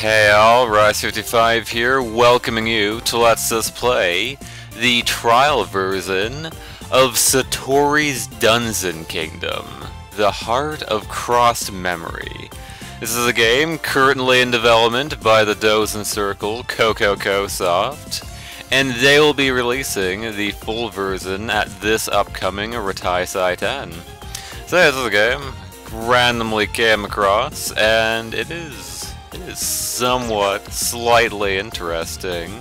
Hey all, Rise55 here, welcoming you to Let's Just Play the trial version of Satori's Dungeon Kingdom, the Heart of Crossed Memory. This is a game currently in development by the Dozen Circle Coco Soft, and they will be releasing the full version at this upcoming Retaisai 10. So yeah, this is a game randomly came across, and it is somewhat slightly interesting.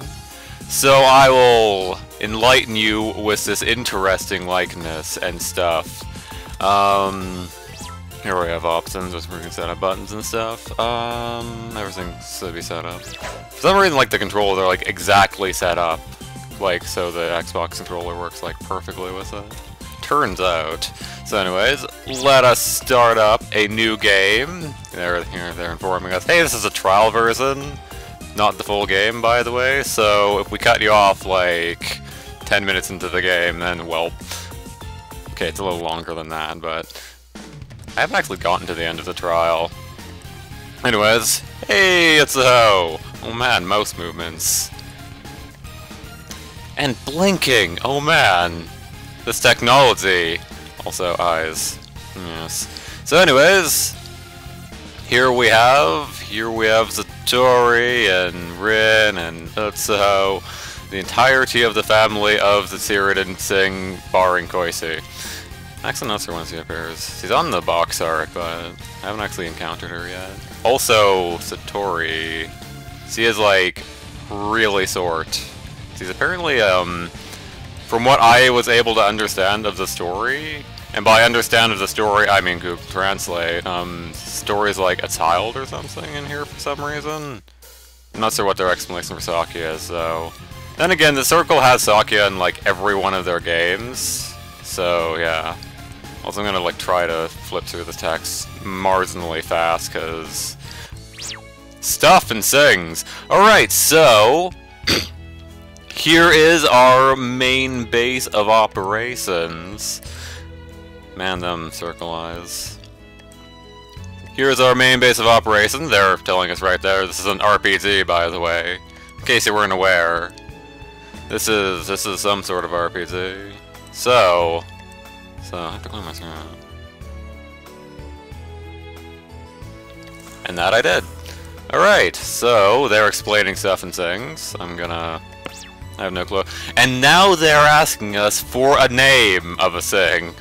So I will enlighten you with this interesting likeness and stuff. Here we have options, which we can set up buttons and stuff. Everything should be set up. For some reason, like, the controls are, like, exactly set up. Like, so the Xbox controller works, like, perfectly with it. Turns out. So anyways, let us start up a new game. They're informing us, hey, this is a trial version, not the full game, by the way, so if we cut you off, like, 10 minutes into the game, then, well, okay, it's a little longer than that, but I haven't actually gotten to the end of the trial. Anyways, hey, it's a hoe! Oh man, mouse movements. And blinking! Oh man! This technology! Also eyes. Yes. So anyways, here we have Satori and Rin and Utsuho, the entirety of the family of the Tyridan Singh barring Koisi. Actually, not sure when she appears. She's on the box art, but I haven't actually encountered her yet. Also, Satori. She is, like, really short. She's apparently, from what I was able to understand of the story, and by understand of the story, I mean Google Translate, story's like a child or something in here for some reason. I'm not sure what their explanation for Sakia is, though. Then again, the Circle has Sakia in, like, every one of their games, so, yeah. Also, I'm gonna, like, try to flip through the text marginally fast, because stuff and things. Alright, so here is our main base of operations. Man, them Circle eyes. Here's our main base of operations. They're telling us right there. This is an RPG, by the way, in case you weren't aware. This is some sort of RPG. So I have to clear my screen. And that I did. Alright, so they're explaining stuff and things. I have no clue. And now they're asking us for a name of a thing.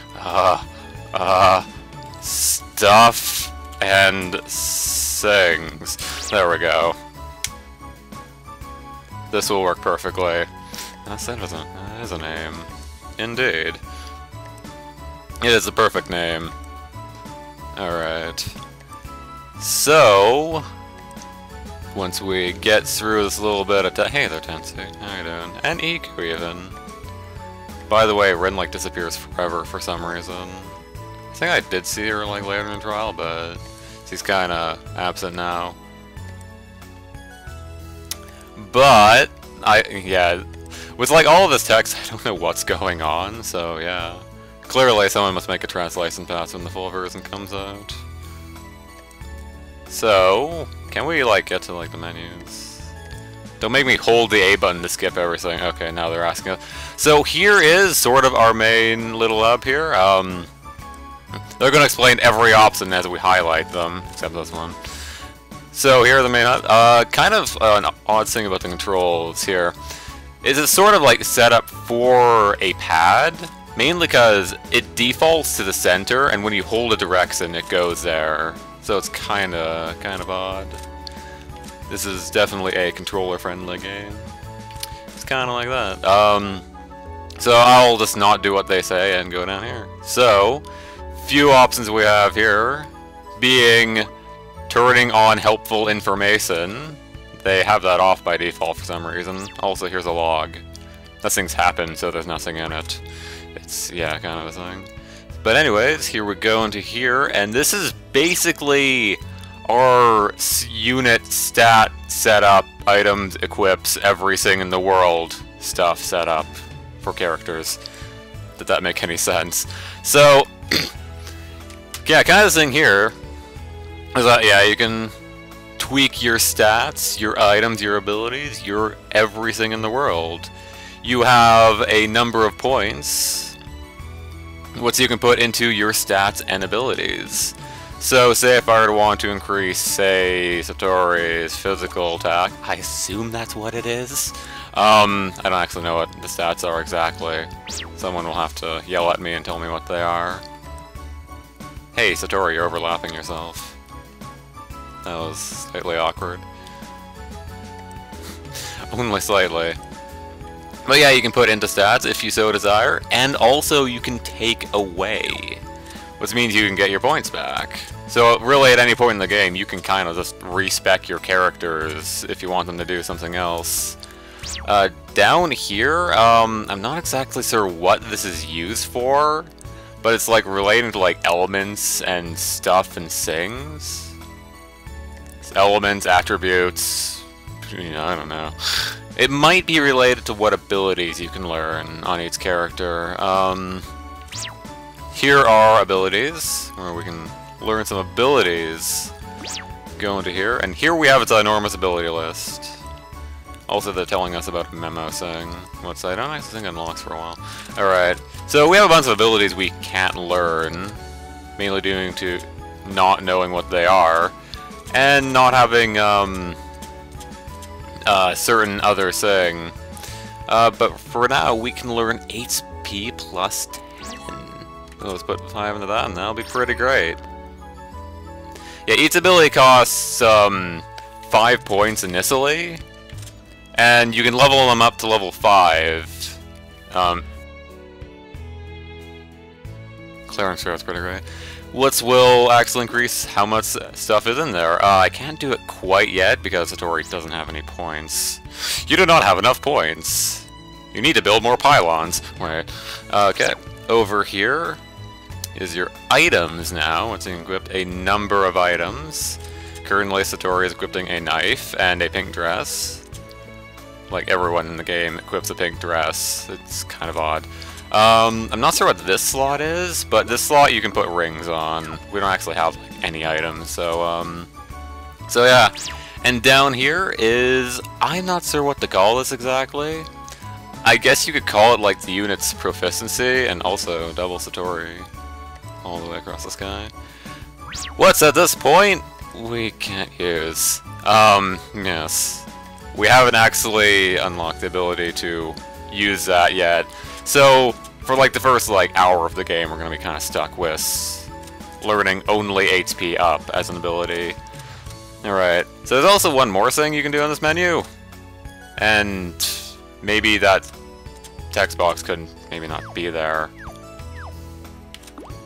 Stuff and things. There we go. This will work perfectly. That is a name. Indeed. It is a perfect name. Alright. So once we get through this little bit of hey there, Tensei. How you doing? And Iku even. By the way, Rin, like, disappears forever for some reason. I think I did see her, like, later in the trial, but she's kinda absent now. But yeah, with, like, all of this text, I don't know what's going on, so yeah. Clearly someone must make a translation pass when the full version comes out. So can we, like, get to, like, the menus? Don't make me hold the A button to skip everything. Okay, now they're asking us. So here is sort of our main little hub here. They're going to explain every option as we highlight them, except this one. So here are the main hub. Kind of an odd thing about the controls here is it's sort of like set up for a pad, mainly because it defaults to the center, and when you hold a direction, it goes there. So it's kind of odd. This is definitely a controller-friendly game. It's kind of like that. So I'll just not do what they say and go down here. So, few options we have here, being turning on helpful information. They have that off by default for some reason. Also, here's a log. Nothing's happened, so there's nothing in it. It's, yeah, kind of a thing. But anyways, here we go into here, and this is basically our unit stat setup, items, equips, everything in the world stuff set up for characters. Did that make any sense? So, yeah, kind of the thing here is that, yeah, you can tweak your stats, your items, your abilities, your everything in the world. You have a number of points, which you can put into your stats and abilities. So, say if I were to want to increase, say, Satori's physical attack, I assume that's what it is. I don't actually know what the stats are exactly. Someone will have to yell at me and tell me what they are. Hey, Satori, you're overlapping yourself. That was slightly awkward. Only slightly. But yeah, you can put into stats if you so desire, and also you can take away, which means you can get your points back. So really at any point in the game, you can kind of just respec your characters if you want them to do something else. Down here, I'm not exactly sure what this is used for, but it's like relating to like elements and stuff and things. It's elements, attributes, you know, I don't know. It might be related to what abilities you can learn on each character. Here are abilities, where we can learn some abilities. Go into here, and here we have its enormous ability list. Also, they're telling us about a memo saying, which I don't actually think unlocks for a while. Alright, so we have a bunch of abilities we can't learn, mainly due to not knowing what they are, and not having, certain other thing. But for now, we can learn HP plus 10. So let's put 5 into that, and that'll be pretty great. Yeah, each ability costs 5 points initially, and you can level them up to level 5. Clearance throw is pretty great. Which will actually increase how much stuff is in there. I can't do it quite yet because Satori doesn't have any points. You do not have enough points. You need to build more pylons. Right. Okay. Over here is your items now. It's equipped a number of items. Currently, Satori is equipping a knife and a pink dress. Like everyone in the game equips a pink dress. It's kind of odd. I'm not sure what this slot is, but this slot you can put rings on. We don't actually have like, any items, so yeah. And down here is, I'm not sure what to call this exactly. I guess you could call it like the unit's proficiency, and also double Satori all the way across the sky. What's at this point we can't use. Yes. We haven't actually unlocked the ability to use that yet. So, for like the first like hour of the game, we're gonna be kind of stuck with learning only HP up as an ability. Alright, so there's also one more thing you can do on this menu. And maybe that text box could maybe not be there.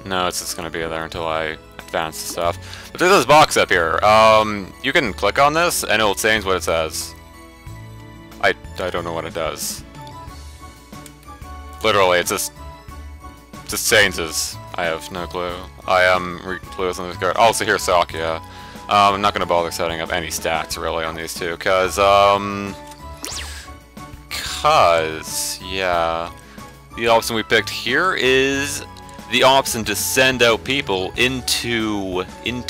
No, it's just gonna be there until I advance the stuff. But there's this box up here. You can click on this and it'll change what it says. I don't know what it does. Literally, it just changes. I have no clue. I am clueless on this card. Also, here's Sakya. I'm not gonna bother setting up any stats really on these two, cause yeah, the option we picked here is the option to send out people into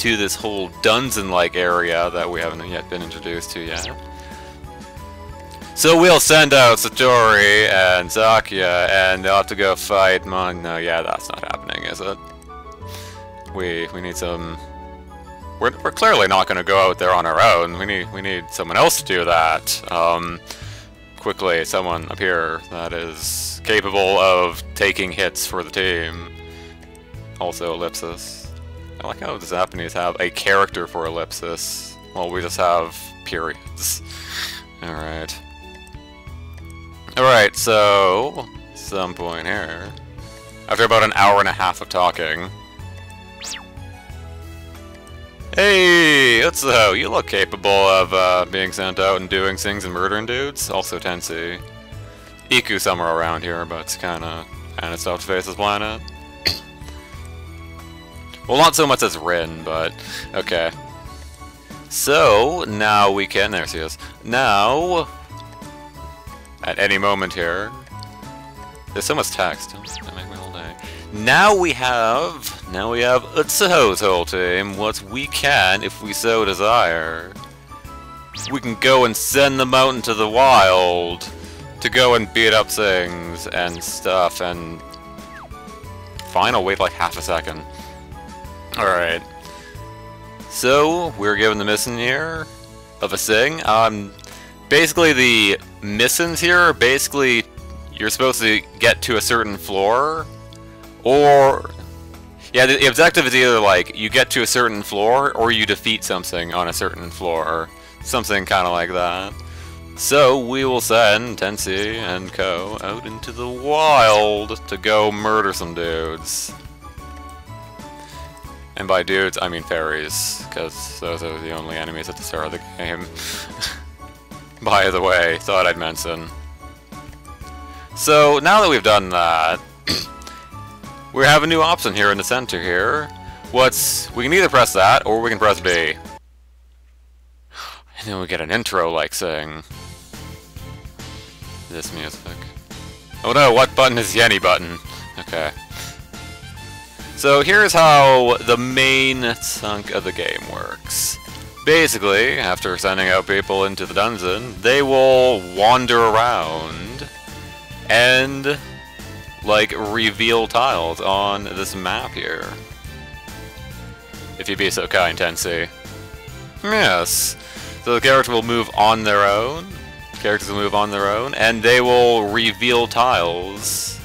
this whole dungeon-like area that we haven't yet been introduced to yet. So we'll send out Satori and Sakya, and they'll have to go fight no, yeah, that's not happening, is it? We need some... We're clearly not going to go out there on our own. We need someone else to do that. Quickly, someone up here that is capable of taking hits for the team. Also, Ellipsis. I like how the Japanese have a character for Ellipsis, while we just have periods. Alright. Alright, so, some point here, after about an hour and a half of talking. Hey, Utsuho, you look capable of being sent out and doing things and murdering dudes. Also Tensi. Iku somewhere around here, but it's kinda tough to face this planet. Well, not so much as Rin, but okay. So, now we can, there she is. Now, at any moment here, there's so much text, don't make me all day. Now we have Utsuho's whole team, what we can, if we so desire, we can go and send them out into the wild to go and beat up things and stuff, and fine, I'll wait like half a second. Alright. So, we're given the mission here of a thing. Basically the missions here are basically you're supposed to get to a certain floor, or yeah, the objective is either like you get to a certain floor or you defeat something on a certain floor, something kind of like that. So we will send Tensi and Co out into the wild to go murder some dudes. And by dudes, I mean fairies, because those are the only enemies at the start of the game. By the way, thought I'd mention. So, now that we've done that, we have a new option here in the center here. We can either press that, or we can press B. And then we get an intro-like thing. This music. Oh no, what button is the any button? Okay. So here's how the main chunk of the game works. Basically, after sending out people into the dungeon, they will wander around and, like, reveal tiles on this map here. If you'd be so kind, Tensi. Yes. So the character will move on their own. Characters will move on their own, and they will reveal tiles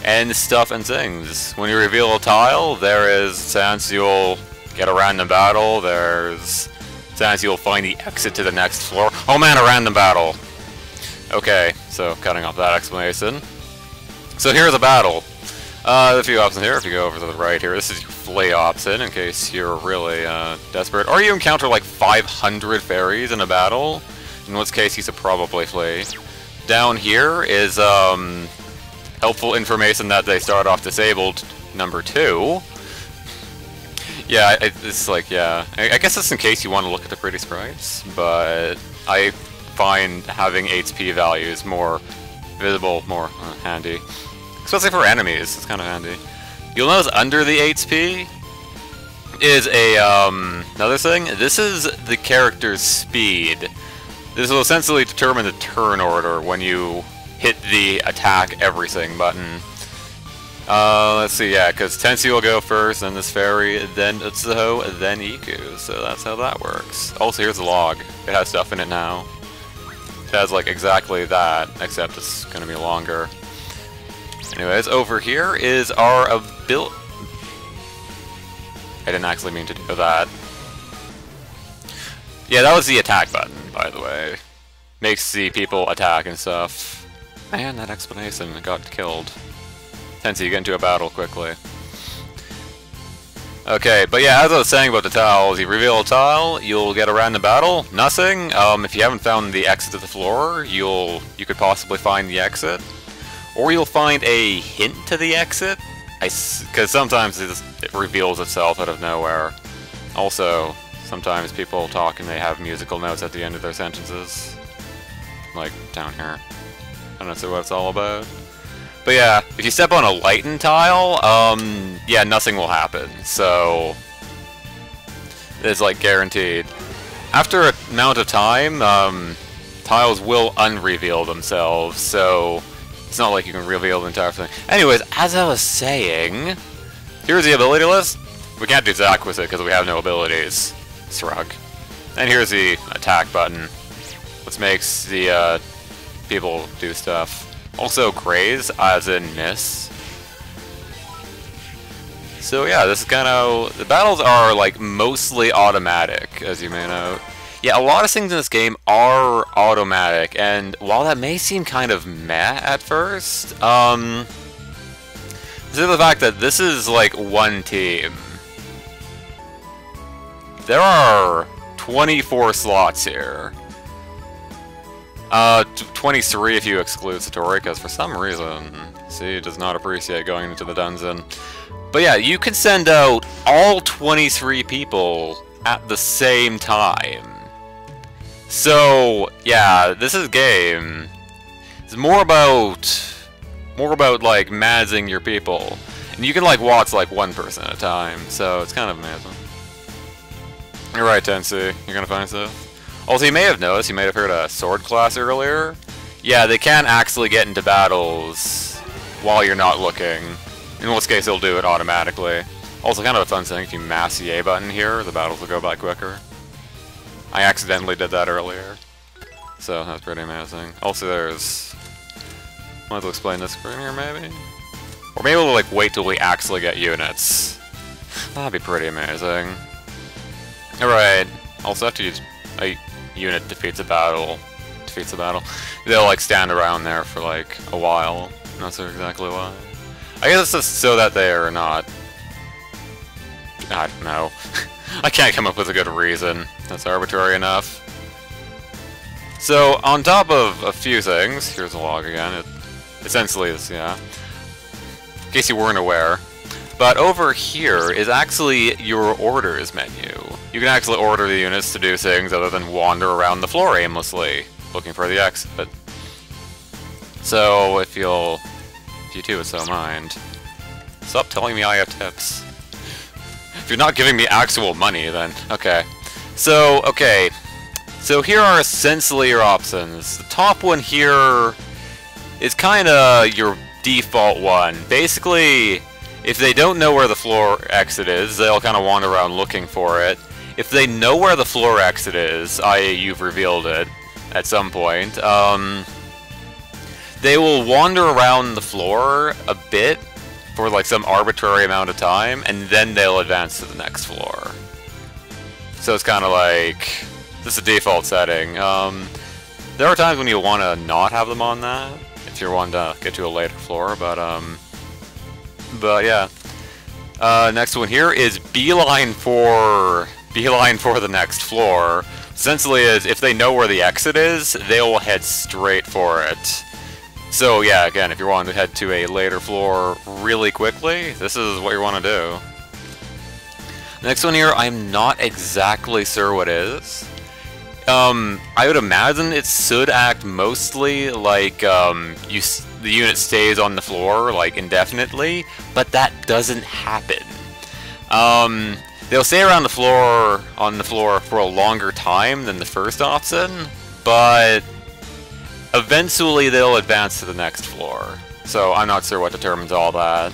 and stuff and things. When you reveal a tile, there is chance you'll get a random battle, there's chance you'll find the exit to the next floor. Oh man, a random battle! Okay, so cutting off that explanation. So here's a battle. A few options here. If you go over to the right here, this is your flee option in case you're really desperate. Or you encounter like 500 fairies in a battle, in which case you should probably flee. Down here is helpful information that they start off disabled, number 2. Yeah, it's like, yeah. I guess it's in case you want to look at the pretty sprites, but I find having HP values more visible, more handy. Especially for enemies, it's kind of handy. You'll notice under the HP is a, another thing. This is the character's speed. This will essentially determine the turn order when you hit the attack everything button. Let's see, yeah, because Tensi will go first, then this fairy, then Utsuho, then Iku, so that's how that works. Also, here's a log. It has stuff in it now. It has, like, exactly that, except it's gonna be longer. Anyways, over here is our ability. I didn't actually mean to do that. Yeah, that was the attack button, by the way. Makes the people attack and stuff. Man, that explanation got killed. Tensi, you get into a battle quickly. Okay, but yeah, as I was saying about the tiles, you reveal a tile, you'll get a random battle. Nothing. If you haven't found the exit to the floor, you could possibly find the exit. Or you'll find a hint to the exit. Because sometimes it reveals itself out of nowhere. Also, sometimes people talk and they have musical notes at the end of their sentences. Like down here. I don't know what it's all about. But yeah, if you step on a lighten tile, yeah, nothing will happen. So, it's like guaranteed. After an amount of time, tiles will unreveal themselves, so it's not like you can reveal the entire thing. Anyways, as I was saying, here's the ability list. We can't do Zack with it because we have no abilities. Shrug. And here's the attack button, which makes the people do stuff. Also graze, as in miss. So yeah, this is kind of... The battles are, like, mostly automatic, as you may know. Yeah, a lot of things in this game are automatic, and while that may seem kind of meh at first, consider the fact that this is, like, one team. There are 24 slots here. 23 if you exclude Satori, because for some reason, see, does not appreciate going into the dungeon. But yeah, you can send out all 23 people at the same time. So, yeah, this is game. It's more about like managing your people. And you can like watch like one person at a time, so it's kind of amazing. You're right, Tensi. You're gonna find stuff. Also, you may have noticed, you may have heard a sword class earlier. Yeah, they can actually get into battles while you're not looking. In which case, it'll do it automatically. Also, kind of a fun thing, if you mash the A button here, the battles will go by quicker. I accidentally did that earlier. So, that's pretty amazing. Also, there's... Might as well explain this screen here, maybe? Or maybe we'll, like, wait till we actually get units. That'd be pretty amazing. Alright. Also, after a unit defeats a battle... They'll, like, stand around there for, like, a while. Not sure exactly why. I guess it's just so that they're not... I don't know. I can't come up with a good reason. That's arbitrary enough. So, on top of a few things, here's a log again. It essentially is, yeah. In case you weren't aware. But over here is actually your orders menu. You can actually order the units to do things other than wander around the floor aimlessly, looking for the exit. So, if you too would so mind, stop telling me I have tips. If you're not giving me actual money, then okay. So here are essentially your options. The top one here is kind of your default one. Basically, if they don't know where the floor exit is, they'll kind of wander around looking for it. If they know where the floor exit is, i.e. you've revealed it at some point, they will wander around the floor a bit for like some arbitrary amount of time, and then they'll advance to the next floor. So it's kind of like, this is a default setting. There are times when you want to not have them on that, if you're wanting to get to a later floor, but yeah. Next one here is beeline for the next floor. Essentially is, if they know where the exit is, they will head straight for it. So yeah, again, if you're wanting to head to a later floor really quickly, this is what you want to do. Next one here, I'm not exactly sure what it is. I would imagine it should act mostly like the unit stays on the floor like indefinitely, but that doesn't happen. They'll stay around the floor for a longer time than the first option, but eventually they'll advance to the next floor. So I'm not sure what determines all that.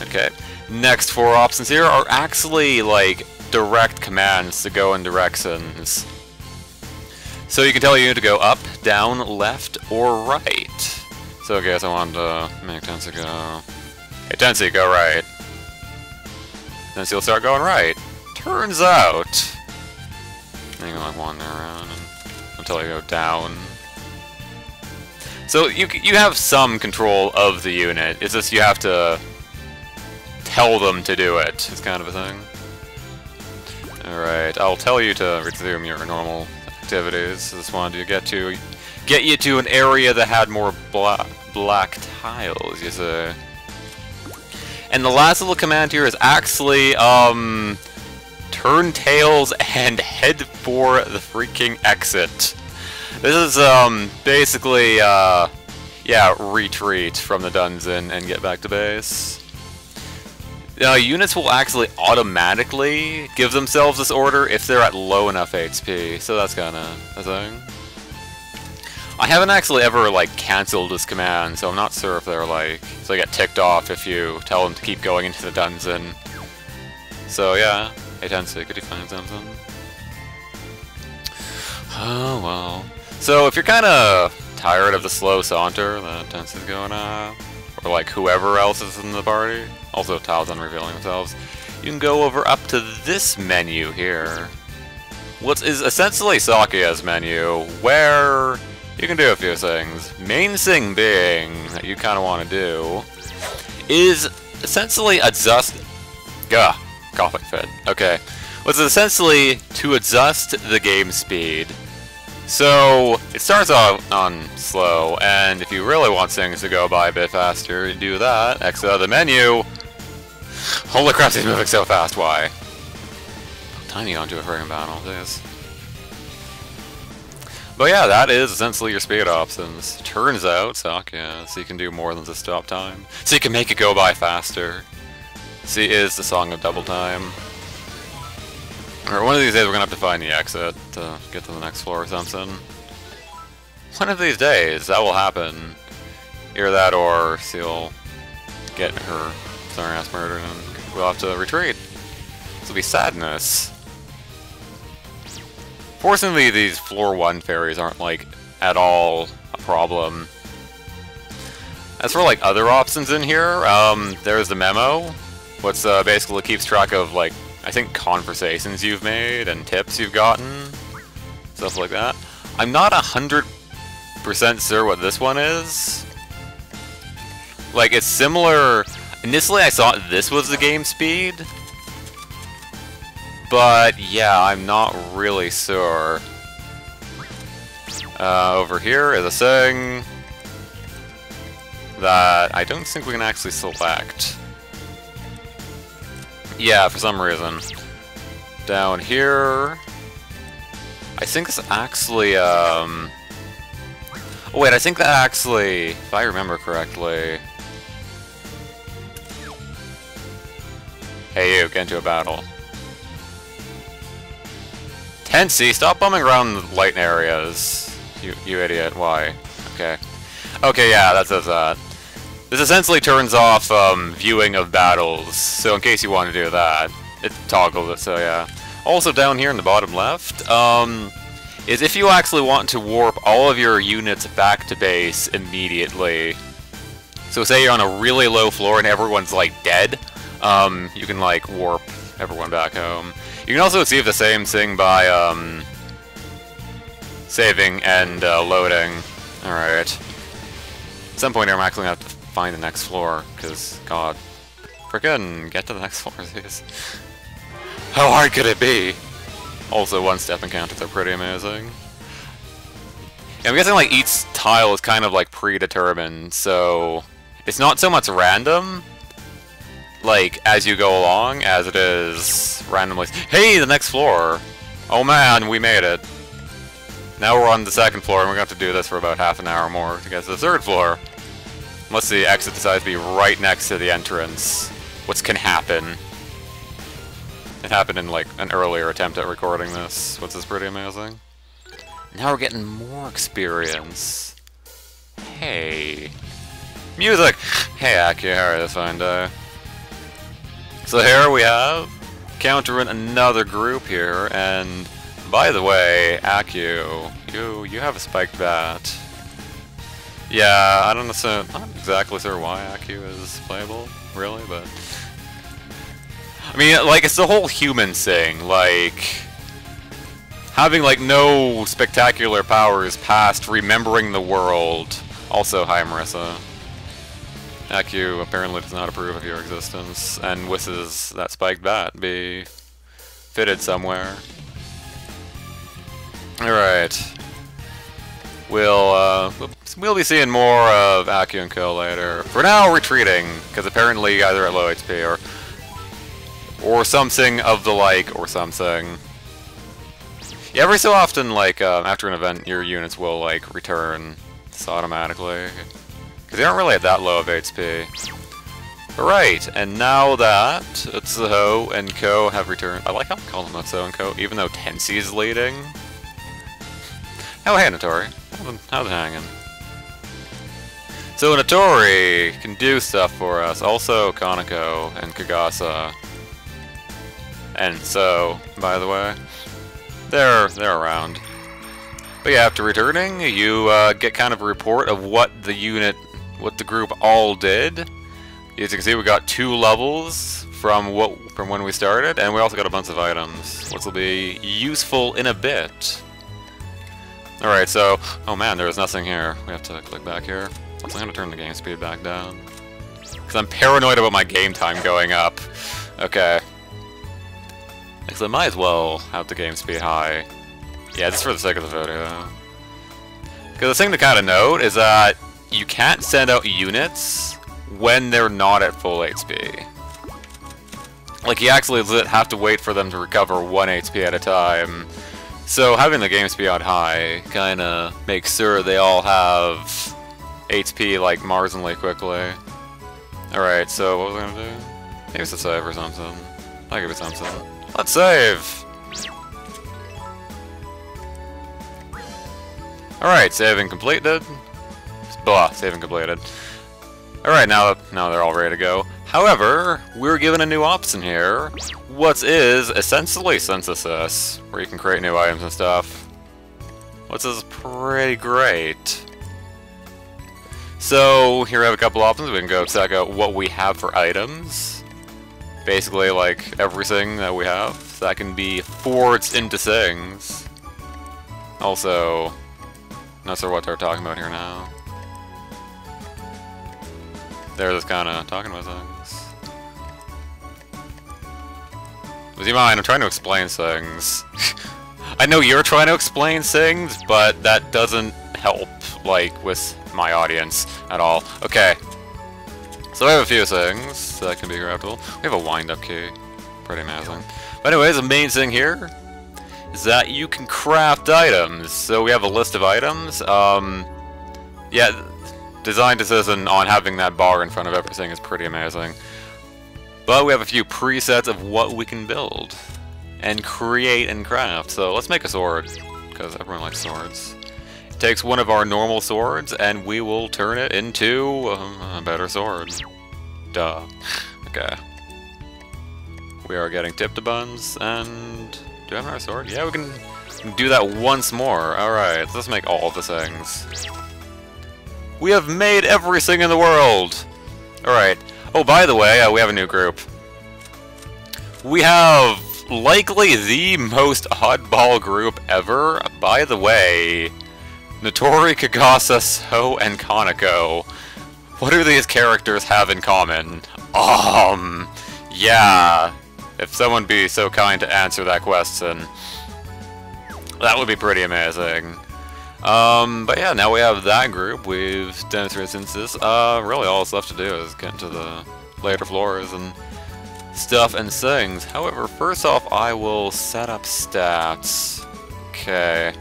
Okay. Next four options here are actually like direct commands to go in directions. So you can tell your unit to go up, down, left, or right. So I guess I want to make Tensei go... Hey Tensei, go right. Tensei will start going right. Turns out... You can like wander around until you go down. So you have some control of the unit, it's just you have to tell them to do it. It's kind of a thing. Alright, I'll tell you to resume your normal activities. Just wanted to get you to an area that had more black tiles, you see. And the last little command here is actually turn tails and head for the freaking exit. This is basically yeah, retreat from the dungeon and get back to base. Units will actually automatically give themselves this order if they're at low enough HP, so that's kind of a thing. I haven't actually ever like cancelled this command, so I'm not sure if they're like, so they get ticked off if you tell them to keep going into the dungeon. So yeah, hey Tensei, could you find something? Oh well. So if you're kind of tired of the slow saunter that Tensei's going on, or like whoever else is in the party, also tiles unrevealing themselves, you can go over up to this menu here. What is essentially Sakuya's menu, where you can do a few things. Main thing being that you kind of want to do is essentially adjust... coughing fit. Okay. What's essentially to adjust the game speed. So, it starts off on slow, and if you really want things to go by a bit faster, you do that. Exit out of the menu. Holy crap, he's moving so fast, why? Tiny onto a friggin' battle, this. But yeah, that is essentially your speed options. Turns out, Sakuya, so you can do more than just stop time. So you can make it go by faster. See, is the song of double time. Or one of these days we're gonna have to find the exit to get to the next floor or something. One of these days that will happen. Either that or she'll get her sorry ass murdered and we'll have to retreat. This will be sadness. Fortunately, these floor 1 fairies aren't like at all a problem. As for like other options in here, there's the memo, which basically keeps track of like I think conversations you've made and tips you've gotten, stuff like that. I'm not 100% sure what this one is. Like it's similar. Initially, I thought this was the game speed, but yeah, I'm not really sure. Over here is a thing that I don't think we can actually select. Yeah, for some reason. Down here, I think it's actually, oh wait, I think that actually, if I remember correctly... Hey you, get into a battle. Tensy, stop bumming around the light areas. You idiot, why? Okay. Okay, yeah, that says that. This essentially turns off viewing of battles, so in case you want to do that, it toggles it, so yeah. Also down here in the bottom left, is if you actually want to warp all of your units back to base immediately. So say you're on a really low floor and everyone's like dead, you can like warp everyone back home. You can also achieve the same thing by saving and loading. Alright. At some point here I'm actually going to have to find the next floor, because, god, frickin' get to the next floor, please. How hard could it be? Also, one-step encounters are pretty amazing. Yeah, I'm guessing, like, each tile is kind of, like, predetermined, so it's not so much random, like, as you go along, as it is randomly. Hey, the next floor! Oh man, we made it. Now we're on the second floor, and we're going to have to do this for about half an hour more to get to the third floor. Unless the exit decides to be right next to the entrance, which can happen. It happened in like an earlier attempt at recording this, which is pretty amazing. Now we're getting more experience. Hey. Music! Hey Aki, how are you this fine day? So here we have countering another group here, and by the way, Aku, you have a spiked bat. Yeah, I don't know, not exactly sure why Aku is playable, really, but... I mean, like, it's the whole human thing, like... Having, like, no spectacular powers past remembering the world. Also, hi Marissa. Aku apparently does not approve of your existence, and wishes that spiked bat be fitted somewhere. Alright. We'll be seeing more of Aku and Co later. For now, retreating, because apparently you guys are at low HP, or something of the like, or something. Yeah, every so often, like, after an event, your units will, like, return just automatically. Because they aren't really at that low of HP. Right, and now that Utsuho and Co have returned... I like how I'm calling them Utsuho and Co, even though Tensi is leading. Oh, hey, Natori. How's it hanging? So, Natori can do stuff for us. Also, Kaneko and Kagasa. And so, by the way, they're around. But yeah, after returning, you get kind of a report of what the group all did. As you can see, we got 2 levels from when we started, and we also got a bunch of items, which will be useful in a bit. Alright, so, oh man, there is nothing here. We have to click back here. Also, I'm gonna turn the game speed back down, because I'm paranoid about my game time going up. Okay. Because I might as well have the game speed high. Yeah, just for the sake of the video. Because the thing to kind of note is that you can't send out units when they're not at full HP. Like, you actually have to wait for them to recover 1 HP at a time. So having the game speed on high kind of makes sure they all have HP, like, marginally quickly. Alright, so what was I going to do? Maybe it's a save or something. I'll give it something. Let's save! Alright, saving completed. Blah, saving completed. Alright, now they're all ready to go. However, we're given a new option here. What is essentially synthesis, where you can create new items and stuff. Which is pretty great. So, here we have a couple options. We can go check out what we have for items. Basically, like, everything that we have. That can be forged into things. Also, not sure what they're talking about here now. They're just kind of talking about things. Would you mind? I'm trying to explain things. I know you're trying to explain things, but that doesn't help, like, with my audience at all. Okay. So I have a few things that can be craftable. We have a wind-up key. Pretty amazing. But anyways, the main thing here is that you can craft items. So we have a list of items. Yeah, design decision on having that bar in front of everything is pretty amazing. But we have a few presets of what we can build and create and craft. So let's make a sword, because everyone likes swords. It takes one of our normal swords, and we will turn it into a better sword. Duh. Okay. We are getting tip-to-buns, and do we have another sword? Yeah, we can do that once more. Alright, let's make all the things. We have made everything in the world! Alright. Oh, by the way, we have a new group. We have likely the most oddball group ever. By the way, Satori, Kagasa, So, and Kaneko. What do these characters have in common? Yeah. If someone be so kind to answer that question, that would be pretty amazing. But yeah, now we have that group. We've demonstrated instances. Really all that's left to do is get into the later floors and stuff and things. However, first off, I will set up stats. Okay.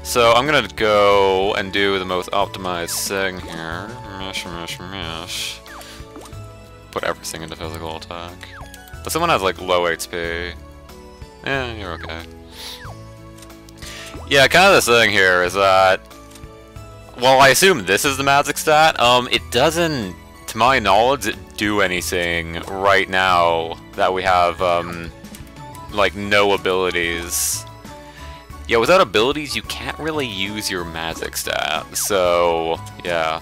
So I'm gonna go and do the most optimized thing here. Mesh. Put everything into physical attack. But someone has like low HP. Yeah, you're okay. Yeah, kind of the thing here is that, well, I assume this is the magic stat. It doesn't, to my knowledge, do anything right now that we have, like, no abilities. Yeah, without abilities, you can't really use your magic stat. So, yeah.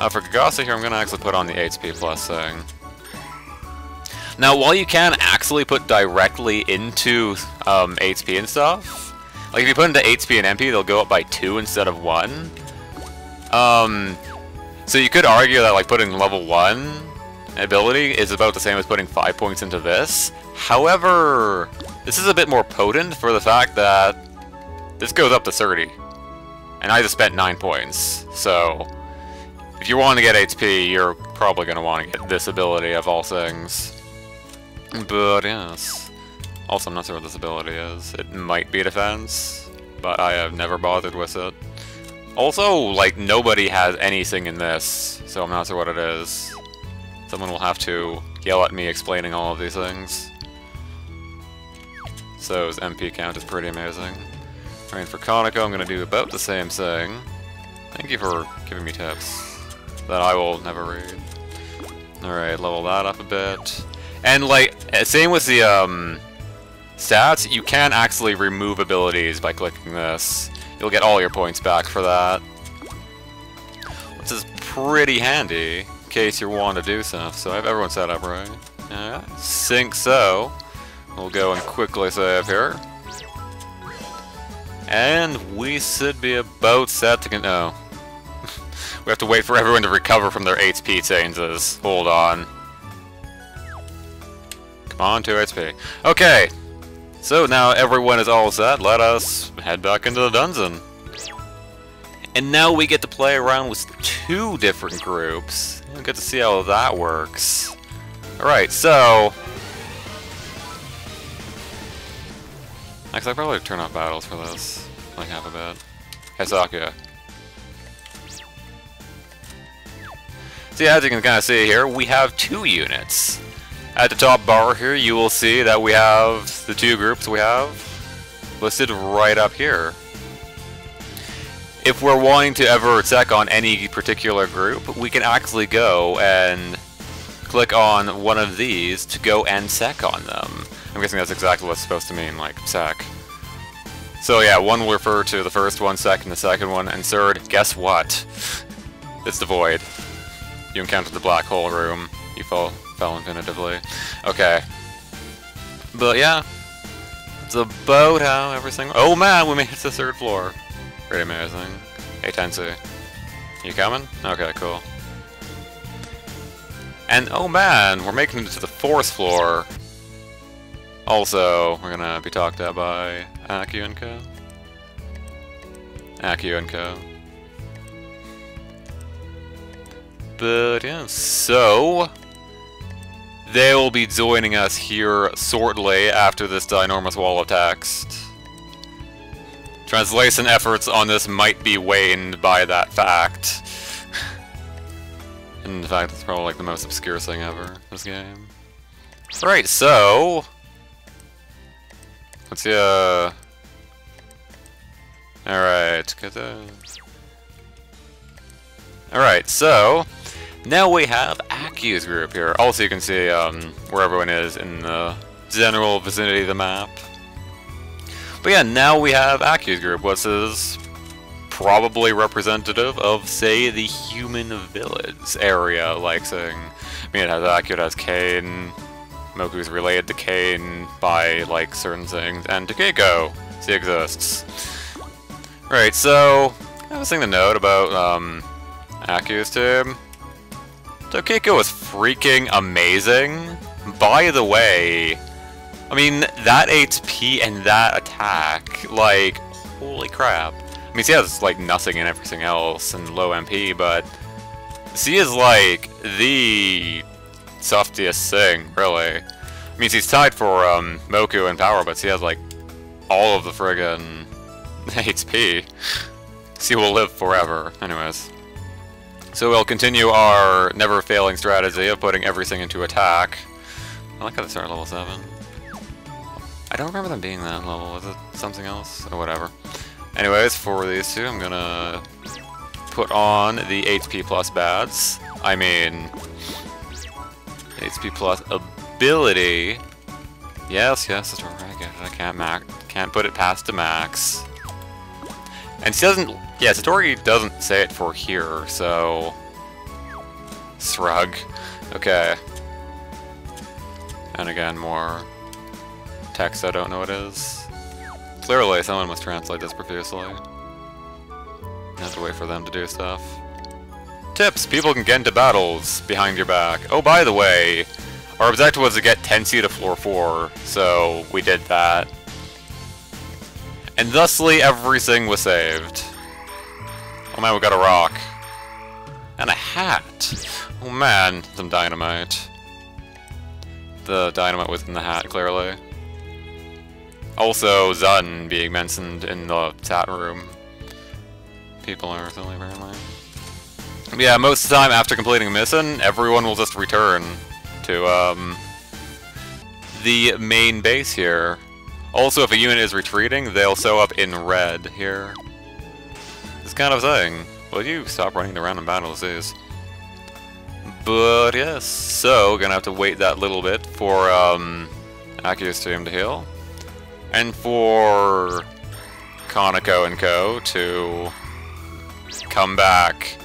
For Kagasa here, I'm gonna actually put on the HP plus thing. Now, while you can actually put directly into HP and stuff, like if you put into HP and MP, they'll go up by 2 instead of 1. So you could argue that like putting level 1 ability is about the same as putting 5 points into this. However, this is a bit more potent for the fact that this goes up to 30. And I just spent 9 points. So, if you want to get HP, you're probably going to want to get this ability of all things. But yes. Also, I'm not sure what this ability is. It might be defense, but I have never bothered with it. Also, like, nobody has anything in this, so I'm not sure what it is. Someone will have to yell at me explaining all of these things. So his MP count is pretty amazing. Alright, for Kaneko, I'm going to do about the same thing. Thank you for giving me tips that I will never read. Alright, level that up a bit. And, like, same with the, stats, you can actually remove abilities by clicking this. You'll get all your points back for that. Which is pretty handy, in case you want to do stuff. So I have everyone set up right. Yeah, sync so. We'll go and quickly save here. And we should be about set to no. We have to wait for everyone to recover from their HP changes. Hold on. Come on, 2 HP. Okay. So now everyone is all set, let us head back into the dungeon. And now we get to play around with 2 different groups. We'll get to see how that works. Alright, so... Actually, I'll probably turn off battles for this. Like half a bit. Hey, Sakuya. So yeah, as you can kind of see here, we have 2 units. At the top bar here, you will see that we have the 2 groups we have listed right up here. if we're wanting to ever check on any particular group, we can actually go and click on one of these to go and sec on them. I'm guessing that's exactly what it's supposed to mean, like sec. So yeah, one will refer to the first one, second the second one, and third, guess what? It's the void. You encountered the black hole room. You fell infinitively. Okay. But yeah, it's about how everything... Oh man, we made it to the 3rd floor. Pretty amazing. Hey Tensei, you coming? Okay, cool. And oh man, we're making it to the 4th floor. Also, we're gonna be talked at by Aku and Co. Aku and Co. But yeah, so they will be joining us here shortly after this ginormous wall of text. Translation efforts on this might be waned by that fact. And in fact, it's probably like the most obscure thing ever in this game. Right, so let's see, alright, alright, so now we have Aku's group here. Also, you can see where everyone is in the general vicinity of the map. But yeah, now we have Aku's group, which is probably representative of, say, the human village area, like saying, I mean, it has Aku, it has Kane, Moku's related to Kane by, like, certain things, and Takeko, she exists. Right, so, I have a thing to note about, Aku's team. Takeko is freaking amazing. By the way, I mean, that HP and that attack, like, holy crap. I mean, she has, like, nothing and everything else and low MP, but she is, like, the softiest thing, really. I mean, she's tied for, Moku in power, but she has, like, all of the friggin' HP. She will live forever. Anyways. So we'll continue our never-failing strategy of putting everything into attack. I like how they start at level 7. I don't remember them being that level. Was it something else? Or whatever. Anyways, for these two, I'm gonna put on the HP plus bats. I mean, HP plus ability. Yes, yes, Satori, I get it. I can't put it past the max. And she doesn't. Yeah, Satori doesn't say it for here, so shrug. Okay. And again, more text I don't know what it is. Clearly, someone must translate this profusely. You have to wait for them to do stuff. Tips! People can get into battles behind your back. Oh, by the way, our objective was to get Tensei to floor 4, so we did that. And thusly, everything was saved. Oh man, we got a rock. And a hat! Oh man, some dynamite. The dynamite was in the hat, clearly. Also, Zun being mentioned in the chat room. People are silly, apparently. But yeah, most of the time after completing a mission, everyone will just return to, the main base here. Also, if a unit is retreating, they'll show up in red here. This kind of thing. Will you stop running around in battles, please? But yes, so gonna have to wait that little bit for Aku's team to heal, and for Kaneko and Co to come back.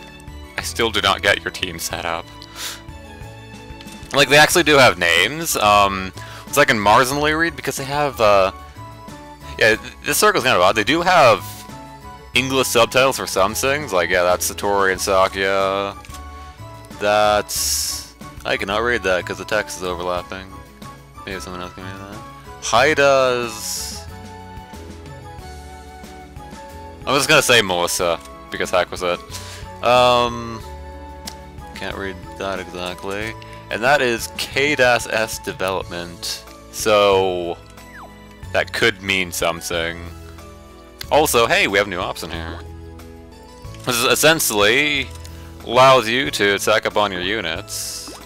I still do not get your team set up. Like, they actually do have names. It's like in marginally read because they have yeah, this circle's kind of odd. They do have English subtitles for some things. Like, yeah, that's Satori and Sakya. That's... I cannot read that because the text is overlapping. Maybe someone else can read that. Haida's... I'm just gonna say Melissa, because heck was it. Can't read that exactly. And that is K-S development. So... that could mean something. Also, hey, we have a new option here. This is essentially allows you to attack up on your units.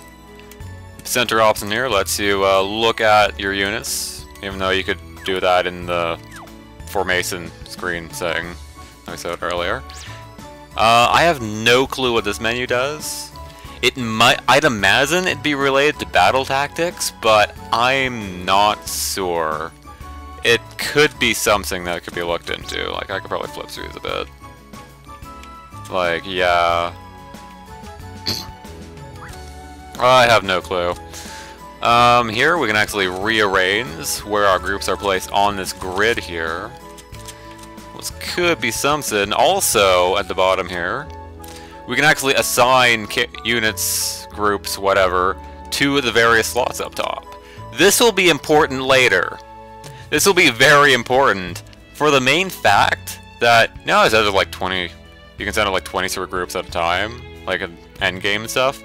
Center option here lets you look at your units, even though you could do that in the formation screen setting. I said earlier. I have no clue what this menu does. It might, I'd imagine it'd be related to battle tactics, but I'm not sure. It could be something that could be looked into. Like, I could probably flip through these a bit. Like, yeah. I have no clue. Here we can actually rearrange where our groups are placed on this grid here. Which could be something. Also, at the bottom here, we can actually assign units, groups, whatever, to the various slots up top. This will be important later. This will be very important for the main fact that now it's like 20. You can send out like 20 sort of groups at a time, like an endgame stuff.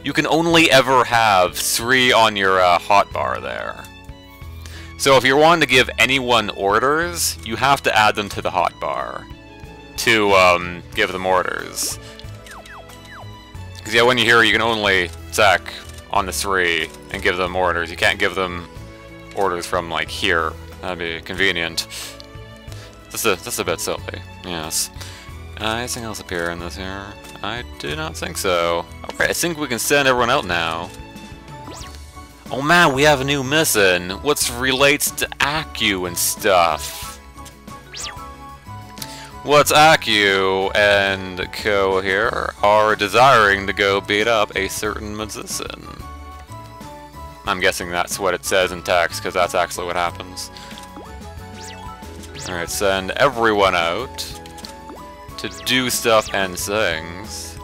You can only ever have 3 on your hotbar there. So if you're wanting to give anyone orders, you have to add them to the hotbar to give them orders. Because yeah, when you're here, you can only check on the 3 and give them orders. You can't give them orders from like here. That'd be convenient. That's a bit silly. Yes. Anything else appear in this here? I do not think so. Alright, I think we can send everyone out now. Oh man, we have a new mission, which relates to Aku and stuff. What's Aku and Co here are desiring to go beat up a certain magician. I'm guessing that's what it says in text, because that's actually what happens. Alright, send everyone out to do stuff and things.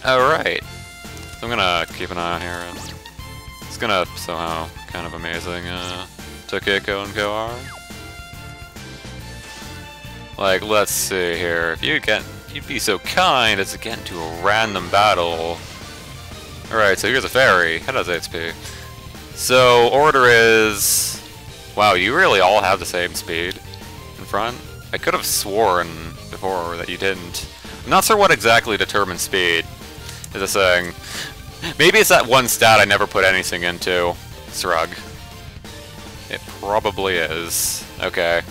Alright. So I'm gonna keep an eye on here, and it's gonna somehow kind of amazing Tokiko and Co are. Like, let's see here. If you'd be so kind as to get into a random battle. Alright, so here's a fairy. How does HP? So, order is... Wow, you really all have the same speed in front? I could have sworn before that you didn't. I'm not sure what exactly determines speed, is a thing. Maybe it's that one stat I never put anything into. Shrug. It probably is. Okay.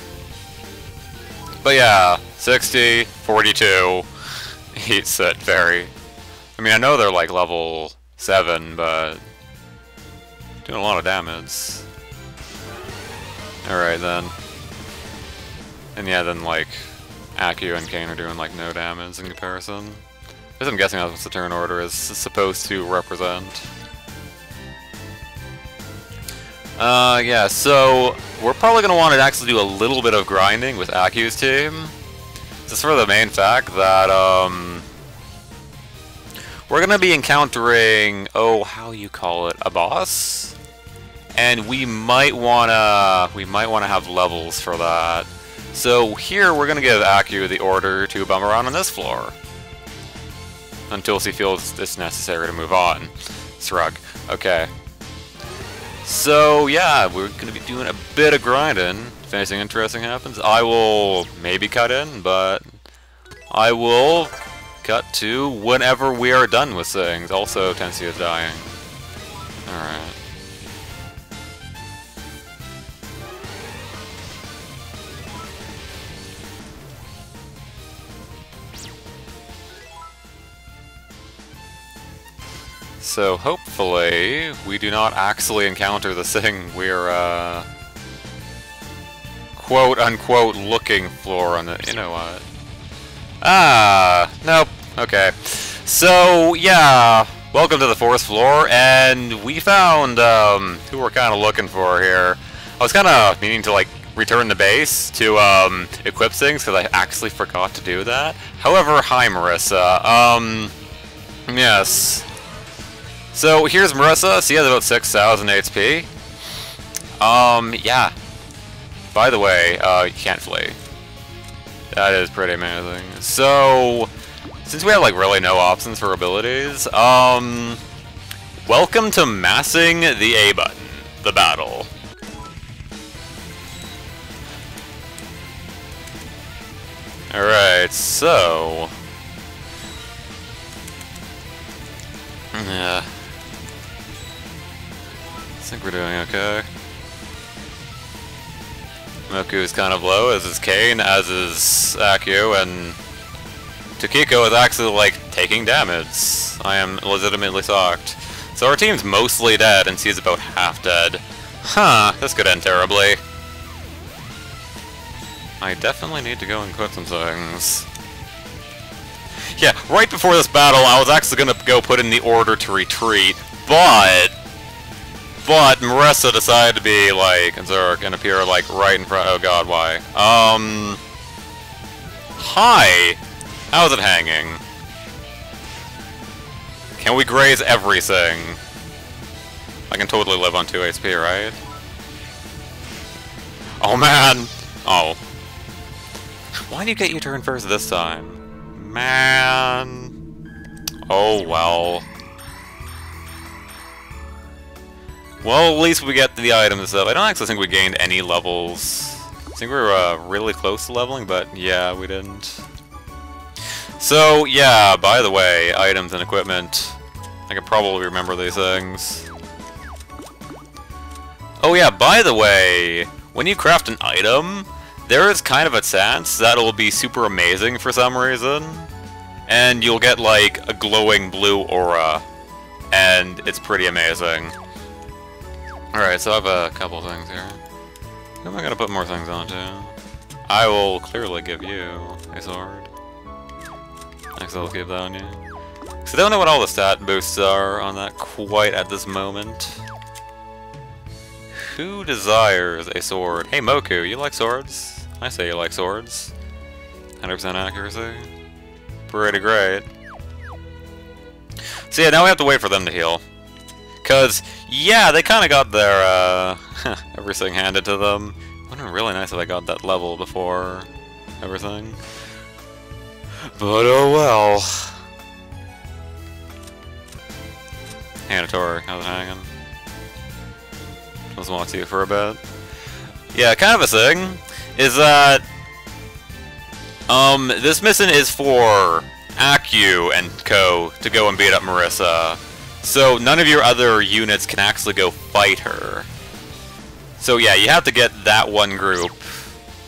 But yeah, 60, 42, eats it fairy. I mean, I know they're like level 7, but doing a lot of damage. Alright then. And yeah, then like Aku and Kane are doing like no damage in comparison. I'm guessing that's what the turn order is supposed to represent. Yeah, so we're probably going to want to actually do a little bit of grinding with Aku's team. Just for the main fact that, we're going to be encountering, how you call it, a boss? And we might want to have levels for that. So here we're going to give Aku the order to bum around on this floor. Until she feels it's necessary to move on. Shrug. Okay. So, yeah, we're going to be doing a bit of grinding. If anything interesting happens, I will maybe cut in, but I will cut to whenever we are done with things. Also, Tensi is dying. Alright. So hopefully we do not actually encounter the thing we're quote unquote looking for on the, you know what? Nope. Okay. So yeah, welcome to the 4th floor, and we found who we're kind of looking for here. I was kind of meaning to like return the base to equip things because I actually forgot to do that. However, hi Marisa. Yes. So here's Marisa. She has about 6,000 HP. Yeah. By the way, you can't flee. That is pretty amazing. So, since we have like really no options for abilities, welcome to massing the A button, the battle. Alright, so... Yeah. I think we're doing okay. Moku's kind of low, as is Kane, as is Akio, and Tokiko is actually, like, taking damage. I am legitimately shocked. So our team's mostly dead, and she's about half dead. Huh, this could end terribly. I definitely need to go and equip some things. Yeah, right before this battle, I was actually gonna go put in the order to retreat, but Marisa decided to be, like, Zerk and appear, like, right in front. Oh god, why? Hi! How's it hanging? Can we graze everything? I can totally live on 2 HP, right? Oh man! Oh. Why do you get your turn first this time? Man. Oh well. Well, at least we get the items and stuff. I don't actually think we gained any levels. I think we were really close to leveling, but yeah, we didn't. So, yeah, by the way, items and equipment. I can probably remember these things. Oh yeah, by the way, when you craft an item, there is kind of a chance that it will be super amazing for some reason. And you'll get, like, a glowing blue aura. And it's pretty amazing. Alright, so I have a couple things here. Who am I gonna put more things onto? I will clearly give you a sword. Next I'll keep that on you. Because I don't know what all the stat boosts are on that quite at this moment. Who desires a sword? Hey Moku, you like swords? I say you like swords. 100% accuracy. Pretty great. So yeah, now we have to wait for them to heal. Because, yeah, they kind of got their, everything handed to them. It would have been really nice if I got that level before everything. But oh well. Satori, how's it hanging? Let's walk to you for a bit. Yeah, kind of a thing is that this mission is for Akio and Co. to go and beat up Marisa. So none of your other units can actually go fight her. So yeah, you have to get that one group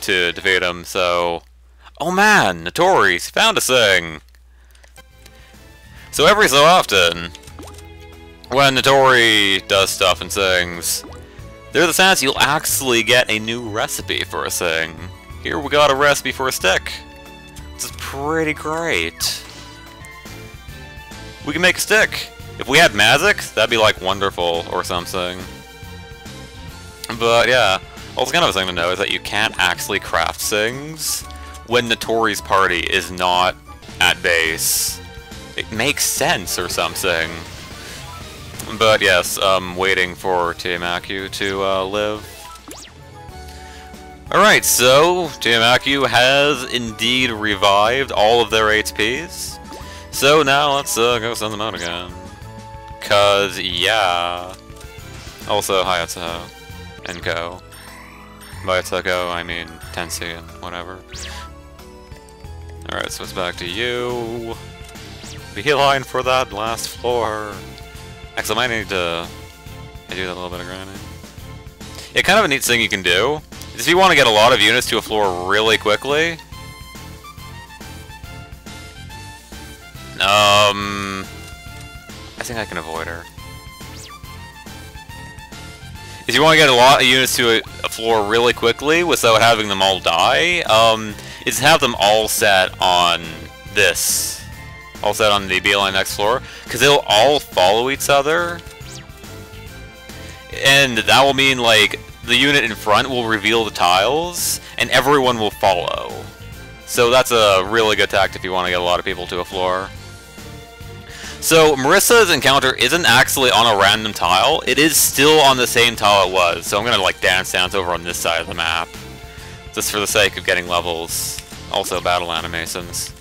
to defeat him, so... Oh man, Satori's found a thing! So every so often, when Satori does stuff and sings, there's a chance you'll actually get a new recipe for a thing. Here we got a recipe for a stick. This is pretty great. We can make a stick. If we had magic, that'd be like wonderful or something. But yeah, also kind of a thing to know is that you can't actually craft things when Satori's party is not at base. It makes sense or something. But yes, waiting for Team Akio to live. Alright, so Team Akio has indeed revived all of their HPs. So now let's go send them out again. Cause yeah. Also Hayato and Ko. By Ko, I mean Tensei and whatever. Alright, so it's back to you. The heal line for that last floor. Actually, I might need to do that little bit of grinding. Yeah, kind of a neat thing you can do is if you want to get a lot of units to a floor really quickly. I think I can avoid her. If you want to get a lot of units to a floor really quickly without having them all die, is have them all set on this. All set on the beeline next floor, because they'll all follow each other. And that will mean, like, the unit in front will reveal the tiles, and everyone will follow. So that's a really good tactic if you want to get a lot of people to a floor. So Marisa's encounter isn't actually on a random tile, it is still on the same tile it was. So I'm gonna like dance over on this side of the map. Just for the sake of getting levels. Also battle animations.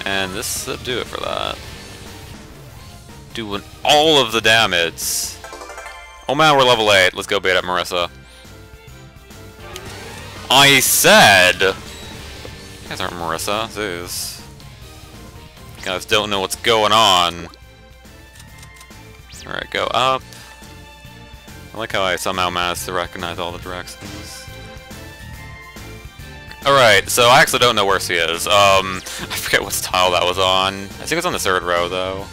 And this should do it for that. Doing all of the damage. Oh man, we're level 8. Let's go beat up Marisa. I said... You guys aren't Marisa. Jeez. You guys don't know what's going on. Alright, go up. I like how I somehow managed to recognize all the directions. Alright, so I actually don't know where she is. I forget what tile that was on. I think it's on the 3rd row, though.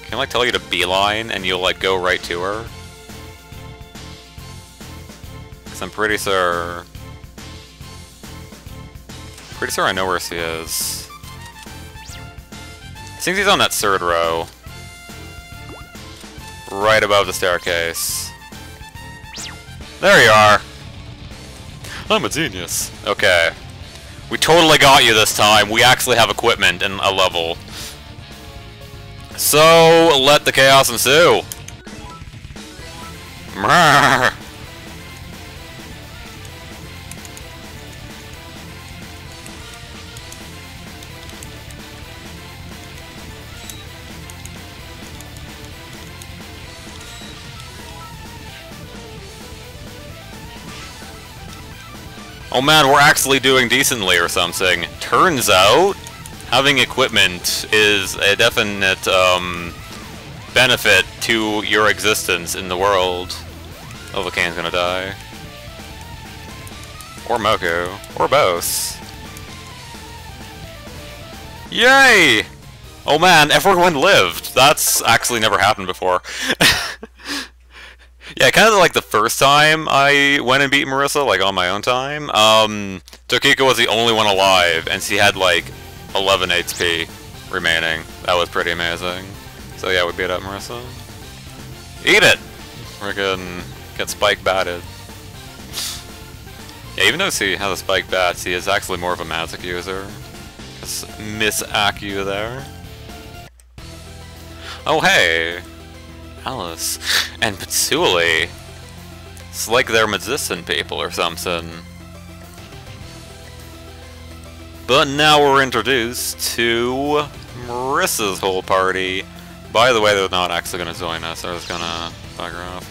Can I, like, tell you to beeline, and you'll, like, go right to her? Because I'm pretty sure... Pretty sure I know where she is. I think she's on that 3rd row. Right above the staircase. There you are! I'm a genius. Okay. We totally got you this time. We actually have equipment and a level. So, let the chaos ensue. Mrrr. Oh man, we're actually doing decently or something. Turns out, having equipment is a definite benefit to your existence in the world. Oh, Volcane's gonna die. Or Moku. Or both. Yay! Oh man, everyone lived! That's actually never happened before. Yeah, kind of like the first time I went and beat Marisa, like on my own time. Tokiko was the only one alive, and she had like 11 HP remaining. That was pretty amazing. So yeah, we beat up Marisa. Eat it! Freaking get spike batted. Yeah, even though she has a spike bat, she is actually more of a magic user. Just Miss Aku there. Oh hey! Alice and Patchouli. It's like they're magician people or something. But now we're introduced to Marisa's whole party. By the way, they're not actually going to join us. They're just going to bugger off.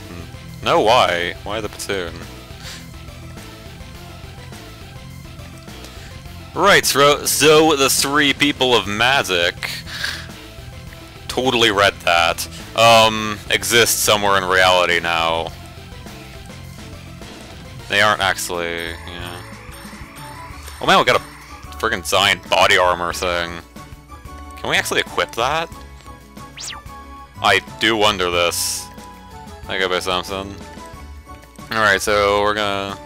No, why? Why the platoon? Right, so the 3 people of magic, totally read that, exist somewhere in reality now. They aren't actually, yeah. Oh man, we got a friggin' giant body armor thing. Can we actually equip that? I do wonder this. I gotta be something. Alright, so we're gonna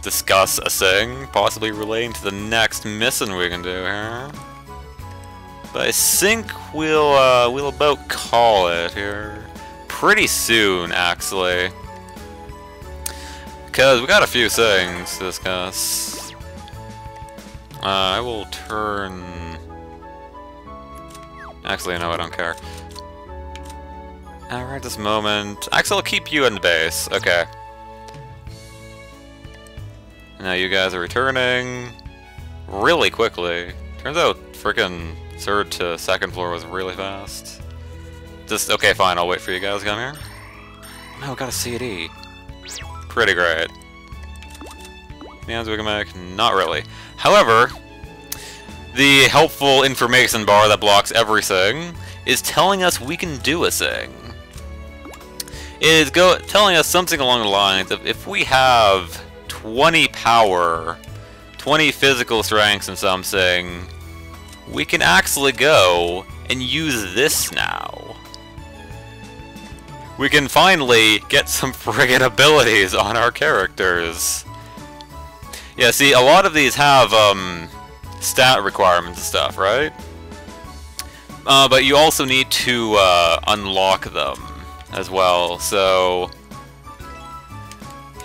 discuss a thing, possibly relating to the next mission we can do here. But I think we'll about call it here pretty soon, actually, because we got a few things to discuss. I will turn. Actually, no, I don't care. Right this moment. Actually, I'll keep you in the base. Okay. Now you guys are returning really quickly. Turns out, freaking 3rd to 2nd floor was really fast. Just, okay, fine, I'll wait for you guys to come here. No, got a CD. Pretty great. The we can make? Not really. However, the helpful information bar that blocks everything is telling us we can do a thing. It is telling us something along the lines of if we have 20 power, 20 physical strengths and something, we can actually go and use this now. We can finally get some friggin' abilities on our characters. Yeah, see, a lot of these have stat requirements and stuff, right? But you also need to unlock them as well, so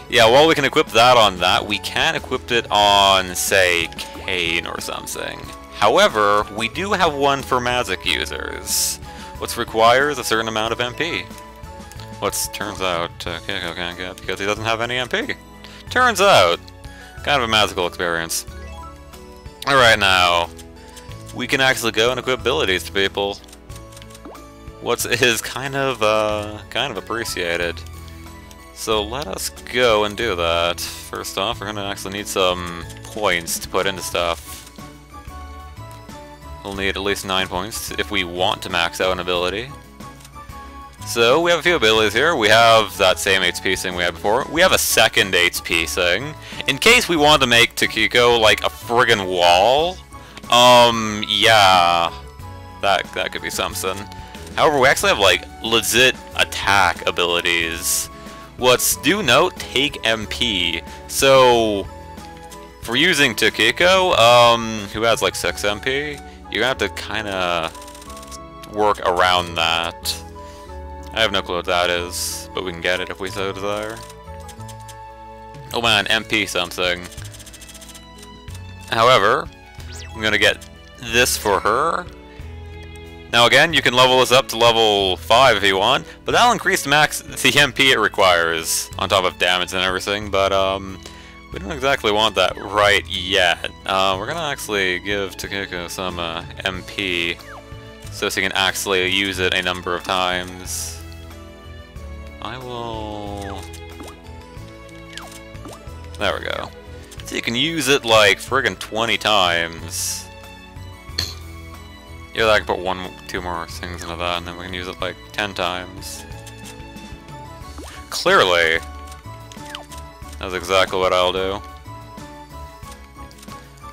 yeah, while we can equip that on that, we can equip it on, say, Kane or something. However, we do have one for magic users, which requires a certain amount of MP. Which turns out Keiko can't get because he doesn't have any MP. Turns out, kind of a magical experience. Alright now, we can actually go and equip abilities to people. What is kind of appreciated. So let us go and do that. First off, we're gonna actually need some points to put into stuff. We'll need at least 9 points if we want to max out an ability. So we have a few abilities here. We have that same HP thing we had before. We have a second HP thing. In case we want to make Takiko like a friggin' wall. Yeah. That could be something. However, we actually have like legit attack abilities. What's do note, take MP. So for using Takiko, who has like 6 MP, you're gonna have to kinda work around that. I have no clue what that is, but we can get it if we so desire. Oh man, MP something. However, I'm gonna get this for her. Now again, you can level this up to level 5 if you want, but that'll increase the max the MP it requires, on top of damage and everything, but we don't exactly want that right yet. We're gonna actually give Takiko some MP, so she can actually use it a number of times. I will... There we go. So you can use it like friggin' 20 times. Yeah, I can put 2 more things into that, and then we can use it like 10 times. Clearly, that's exactly what I'll do.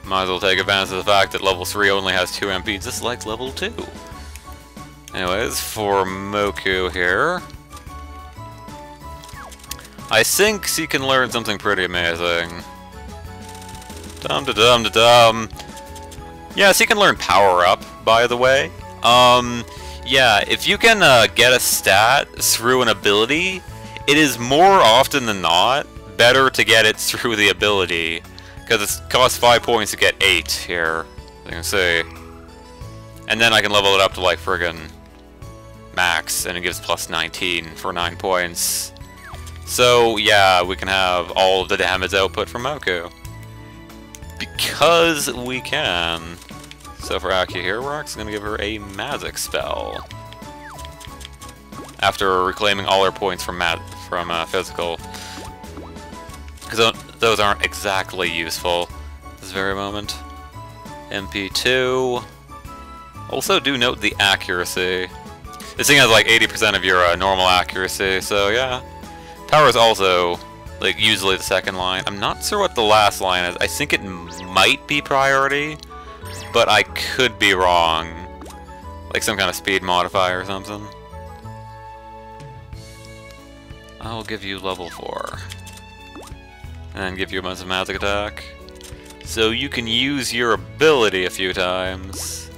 Might as well take advantage of the fact that level 3 only has 2 MP, just like level 2. Anyways, for Moku here, I think she can learn something pretty amazing. Dum-da-dum-da-dum. Yeah, she can learn Power Up, by the way. Yeah, if you can get a stat through an ability, it is more often than not better to get it through the ability. Because it costs 5 points to get 8 here, as you can see. And then I can level it up to like friggin' max, and it gives plus 19 for 9 points. So yeah, we can have all of the damage output from Moku. Because we can. So for Aki here, we're actually going to give her a magic spell. After reclaiming all her points from physical. Because those aren't exactly useful at this very moment. MP2. Also do note the accuracy. This thing has like 80% of your normal accuracy, so yeah. Power is also, like, usually the second line. I'm not sure what the last line is. I think it might be priority, but I could be wrong. Like some kind of speed modifier or something. I'll give you level 4. And then give you a bunch of magic attack. So you can use your ability a few times.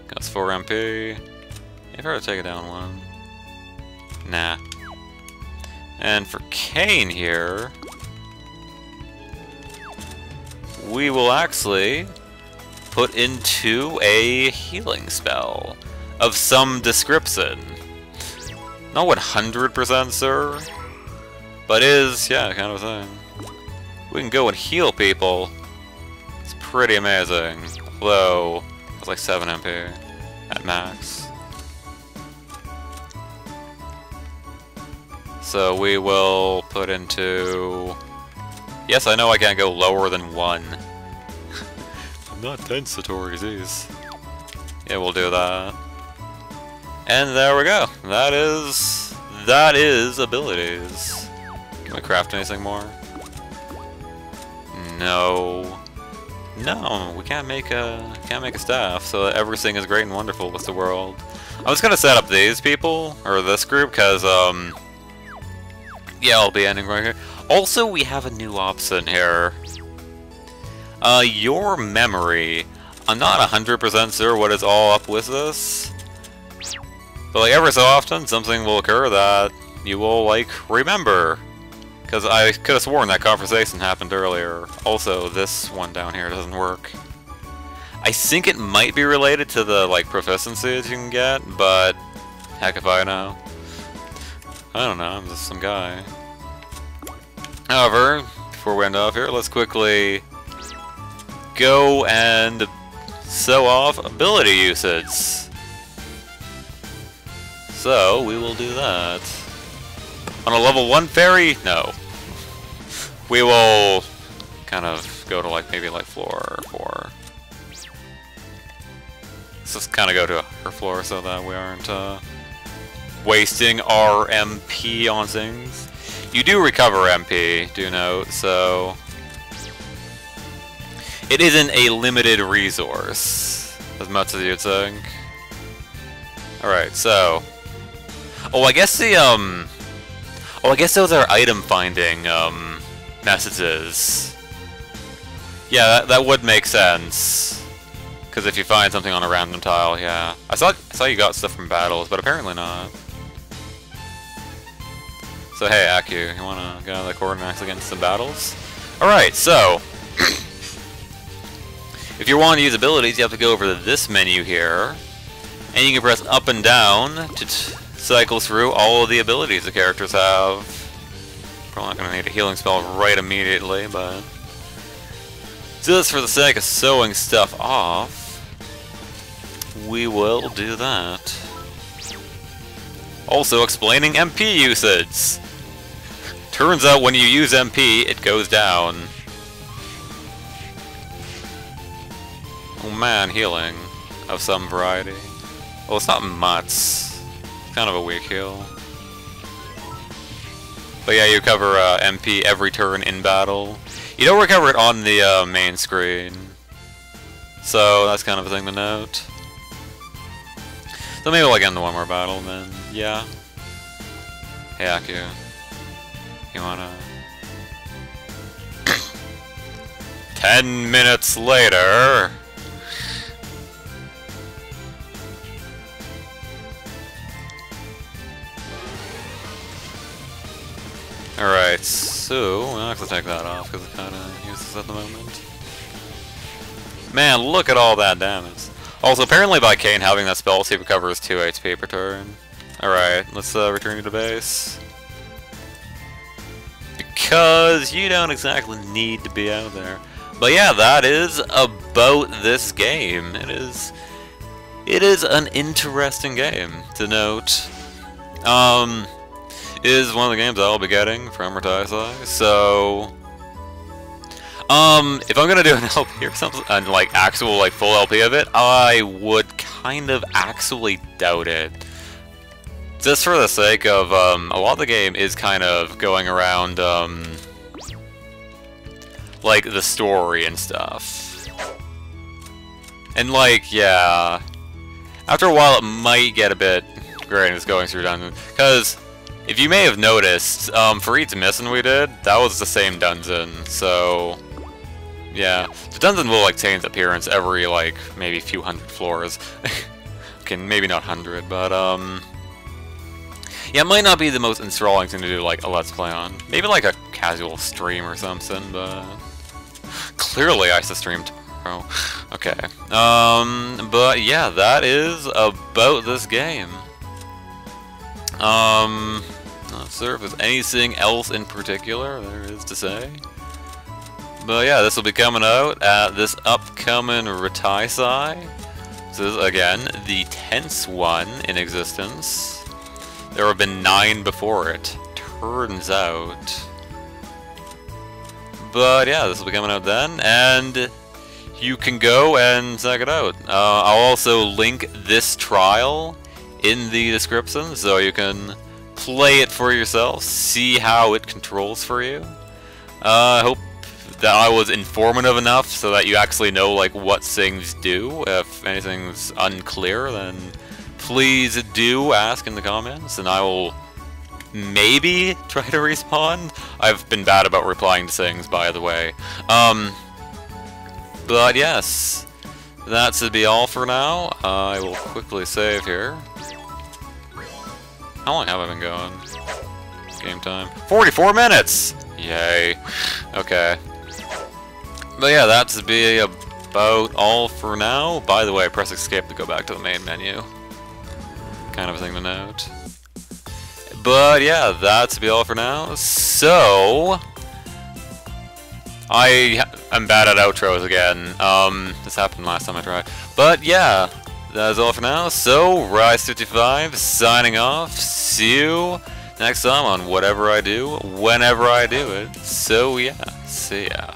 Costs 4 MP. If I were to take it down 1. Nah. And for Kane here, we will actually put into a healing spell of some description. Not 100% sure, but is, yeah, kind of a thing. We can go and heal people. It's pretty amazing. Although, it's like 7 MP at max. So we will put into... Yes, I know I can't go lower than 1. I'm not 10 Satori, jeez. Yeah, we'll do that. And there we go. That is abilities. Can we craft anything more? No. No, we can't make a staff, so that everything is great and wonderful with the world. I was gonna set up these people, or this group, because, yeah, I'll be ending right here. Also, we have a new option here. Your memory. I'm not 100% sure what is all up with this. But, like, every so often, something will occur that you will, like, remember. Because I could have sworn that conversation happened earlier. Also, this one down here doesn't work. I think it might be related to the, like, proficiencies you can get, but heck if I know. I don't know, I'm just some guy. However, before we end off here, let's quickly go and show off ability usage. So, we will do that. On a level 1 fairy? No. We will kind of go to like maybe like floor 4. Let's just kind of go to her floor so that we aren't wasting our MP on things. You do recover MP, do note, so... It isn't a limited resource, as much as you'd think. Alright, so... Oh, I guess the, Oh, I guess those are item finding, messages. Yeah, that would make sense. Because if you find something on a random tile, yeah. I saw you got stuff from battles, but apparently not. So hey, Aku, you wanna go to the corner and actually get into some battles? Alright, so... if you want to use abilities, you have to go over to this menu here. And you can press up and down to cycle through all of the abilities the characters have. Probably not gonna need a healing spell right immediately, but... just for the sake of showing stuff off, we will do that. Also explaining MP usage! Turns out when you use MP, it goes down. Oh man, healing of some variety. Well, it's not much. It's kind of a weak heal. But yeah, you cover MP every turn in battle. You don't recover it on the main screen. So that's kind of a thing to note. So maybe we'll get into one more battle then, yeah. Hey Aku, you wanna... 10 minutes later... Alright, so we'll have to take that off because it kind of useless at the moment. Man, look at all that damage. Also, apparently by Kane having that spell, he recovers 2 HP per turn. Alright, let's return you to base. Because you don't exactly need to be out there. But yeah, that is about this game. It is an interesting game to note. Is one of the games I'll be getting from Ratisai, so... if I'm gonna do an LP or something, and like actual like full LP of it, I would kind of actually doubt it. Just for the sake of, a lot of the game is kind of going around, like the story and stuff. And like, yeah, after a while it might get a bit grating going through dungeon, because if you may have noticed, for each mission we did, that was the same dungeon, so... yeah. The dungeon will, like, change appearance every, like, maybe a few hundred floors. Okay, maybe not 100, but, yeah, it might not be the most enthralling thing to do, like, a Let's Play on. Maybe, like, a casual stream or something, but... clearly I should stream tomorrow. Okay. But, yeah, that is about this game. Not sure if there's anything else in particular there is to say. But yeah, this will be coming out at this upcoming Ratisai. This is, again, the 10th one in existence. There have been 9 before it, turns out. But yeah, this will be coming out then, and you can go and check it out. I'll also link this trial in the description, so you can play it for yourself, see how it controls for you. I hope that I was informative enough so that you actually know like what things do. If anything's unclear, then please do ask in the comments, and I will maybe try to respond. I've been bad about replying to things, by the way. But yes, that should be all for now. I will quickly save here. How long have I been going? Game time. 44 minutes! Yay. Okay. But yeah, that should be about all for now. By the way, press escape to go back to the main menu. Kind of a thing to note. But yeah, that should be all for now. So... I'm bad at outros again. This happened last time I tried. But yeah, that is all for now. So, Rise55 signing off. See you next time on whatever I do, whenever I do it. So yeah, see ya.